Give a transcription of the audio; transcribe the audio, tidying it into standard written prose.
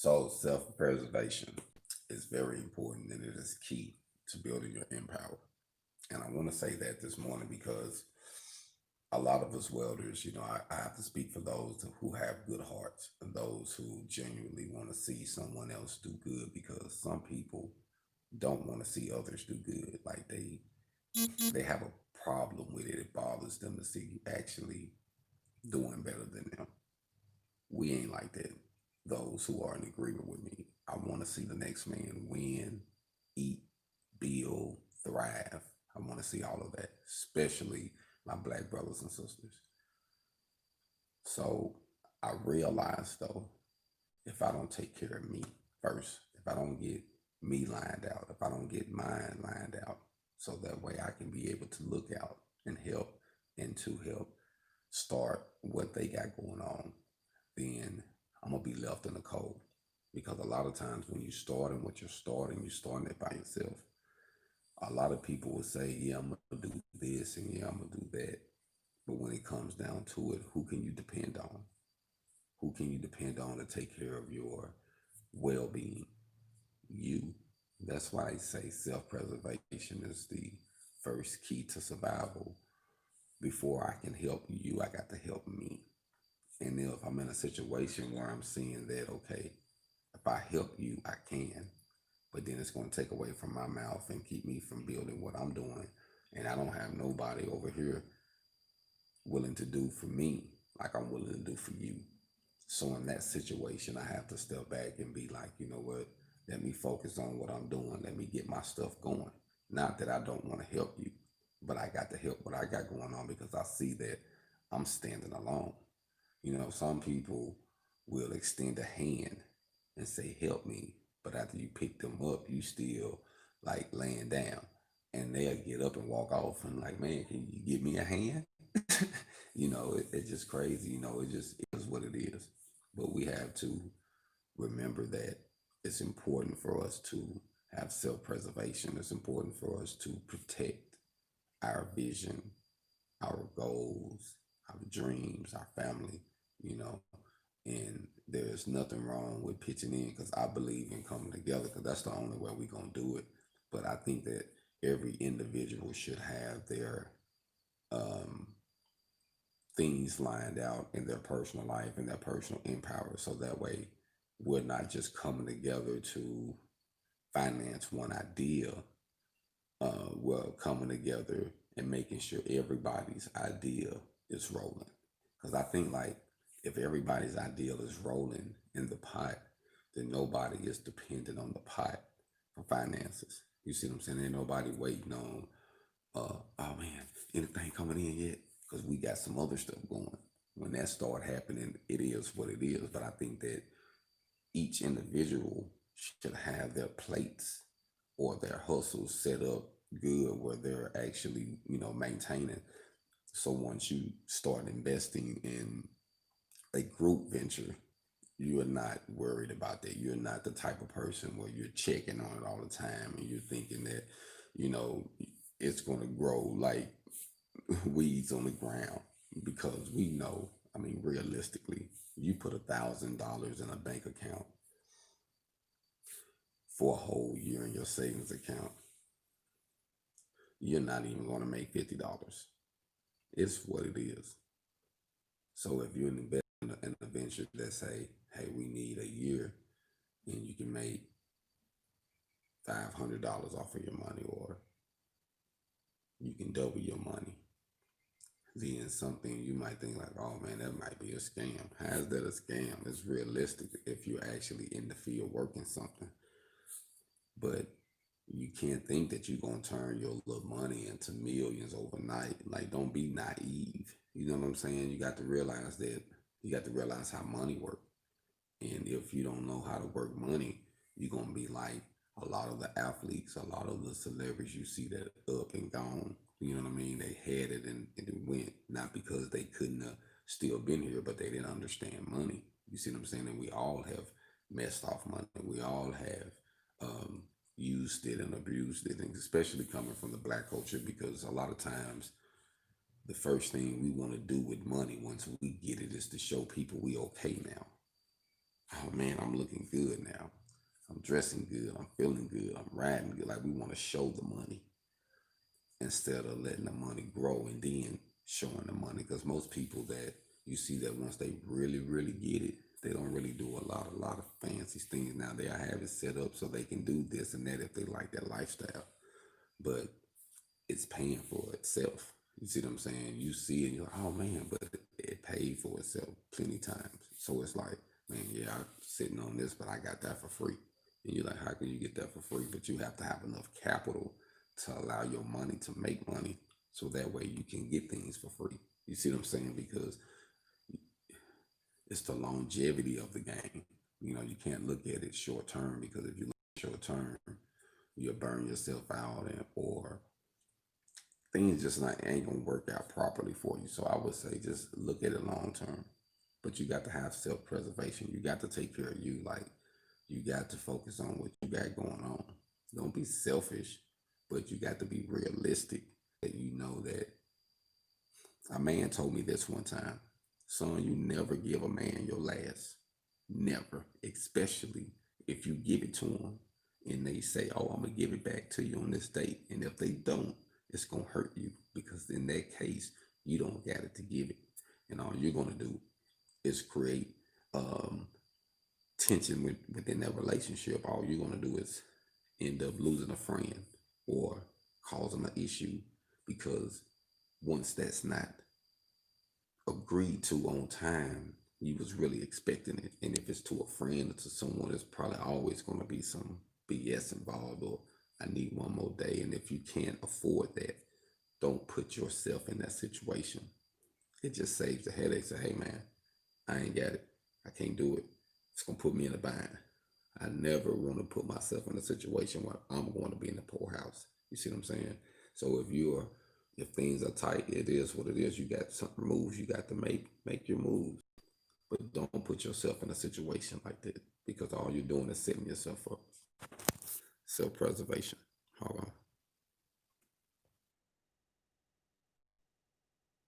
So self-preservation is very important and it is key to building your empower. And I want to say that this morning because a lot of us welders, I have to speak for those who have good hearts and those who genuinely want to see someone else do good because some people don't want to see others do good. Like they have a problem with it. It bothers them to see you actually doing better than them. We ain't like that. Those who are in agreement with me, I want to see the next man win, eat, build, thrive. I want to see all of that, especially my black brothers and sisters. So I realize though, if I don't take care of me first, if I don't get me lined out, if I don't get mine lined out, so that way I can be able to look out and help and to help start what they got going on, then I'm gonna be left in the cold. Because a lot of times when you starting what you're starting it by yourself. A lot of people will say, yeah, I'm gonna do this and yeah, I'm gonna do that. But when it comes down to it, who can you depend on? Who can you depend on to take care of your well-being? You. That's why I say self-preservation is the first key to survival. Before I can help you, I got to help me. And if I'm in a situation where I'm seeing that, okay, if I help you, I can, but then it's going to take away from my mouth and keep me from building what I'm doing. And I don't have nobody over here willing to do for me like I'm willing to do for you. So in that situation, I have to step back and be like, you know what? Let me focus on what I'm doing. Let me get my stuff going. Not that I don't want to help you, but I got to help what I got going on because I see that I'm standing alone. Some people will extend a hand and say, help me. But after you pick them up, you still like laying down. And they'll get up and walk off and like, man, can you give me a hand? It's just crazy. It just is what it is. But we have to remember that it's important for us to have self-preservation. It's important for us to protect our vision, our goals, our dreams, our family, you know, and there's nothing wrong with pitching in because I believe in coming together because that's the only way we're going to do it. But I think that every individual should have their um, things lined out in their personal life and their personal empower so that way we're not just coming together to finance one idea. We're coming together and making sure everybody's idea is rolling. Because I think like if everybody's ideal is rolling in the pot, then nobody is dependent on the pot for finances. You see what I'm saying? Ain't nobody waiting on, oh man, anything coming in yet? Because we got some other stuff going. When that start happening, it is what it is. But I think that each individual should have their plates or their hustles set up good where they're actually, maintaining. So once you start investing in a group venture, you're not worried about that. You're not the type of person where you're checking on it all the time and you're thinking that, you know, it's going to grow like weeds on the ground because we know, I mean, realistically, you put $1,000 in a bank account for a whole year in your savings account, you're not even going to make $50. It's what it is. So if you're investing in a venture that say, hey, we need a year and you can make $500 off of your money or you can double your money, then something you might think like, oh man, that might be a scam. How's that a scam? It's realistic if you're actually in the field working something. But you can't think that you're gonna turn your little money into millions overnight. Like, don't be naive. You know what I'm saying? You got to realize how money works. And if you don't know how to work money, you're gonna be like a lot of the athletes, a lot of the celebrities you see that up and gone. You know what I mean? They had it and it went, not because they couldn't have still been here, but they didn't understand money. You see what I'm saying? And we all have messed off money. We all have used it and abused it, and especially coming from the black culture, because a lot of times the first thing we want to do with money once we get it is to show people we okay now. oh man, I'm looking good now. I'm dressing good. I'm feeling good. I'm riding good. Like we want to show the money instead of letting the money grow and then showing the money. Because most people that you see that once they really get it, they don't really do a lot of fancy things. Now they have it set up so they can do this and that if they like that lifestyle. But it's paying for itself. You see what I'm saying? You see it, and you're like, oh man, but it paid for itself plenty times. So it's like, man, yeah, I'm sitting on this, but I got that for free. And you're like, how can you get that for free? But you have to have enough capital to allow your money to make money, so that way you can get things for free. You see what I'm saying? Because it's the longevity of the game. You know, you can't look at it short term, because if you look at short term, you'll burn yourself out, and or things just not ain't gonna work out properly for you. So I would say just look at it long term. But you got to have self preservation. You got to take care of you. Like you got to focus on what you got going on. Don't be selfish, but you got to be realistic. That you know that a man told me this one time, son, you never give a man your last. Never. Especially if you give it to them and they say, oh, I'm going to give it back to you on this date. And if they don't, it's going to hurt you, because in that case, you don't got it to give it. And all you're going to do is create tension within that relationship. All you're going to do is end up losing a friend or causing an issue, because once that's not agreed to on time, you was really expecting it. And if it's to a friend or to someone, it's probably always going to be some BS involved, or I need one more day. And if you can't afford that, don't put yourself in that situation. It just saves the headache. Say, hey man, I ain't got it. I can't do it. It's gonna put me in a bind. I never want to put myself in a situation where I'm going to be in the poorhouse. You see what I'm saying? So if things are tight, it is what it is. You got some moves you got to make your moves. But don't put yourself in a situation like that, because all you're doing is setting yourself up. Self preservation. HogOn.